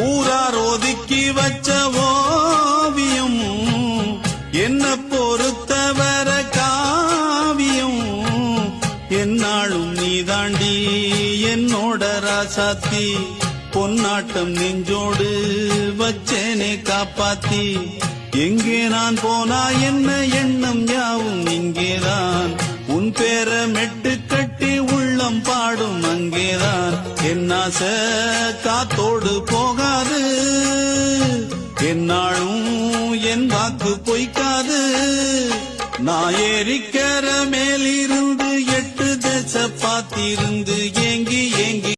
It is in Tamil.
ஊரார் ஒதுக்கி வச்ச ஓவியம் என்ன பொறுத்தவர காவியம் என்னாலும் நீதாண்டி என்னோட ராசாத்தி பொன்னாட்டம் நெஞ்சோடு வச்சேனே காப்பாத்தி எங்கே நான் போனா என்ன எண்ணம் யாவும் இங்கேதான் உன் பேர மெட்டு கட்டி உள்ளம் பாடும் அங்கேதான் என்னாச காத்தோடு போகாது என்னாலும் என் வாக்கு பொய்க்காது நான் ஏறிக்கிற மேலிருந்து 8 திசை பார்த்திருந்து ஏங்கி ஏங்கி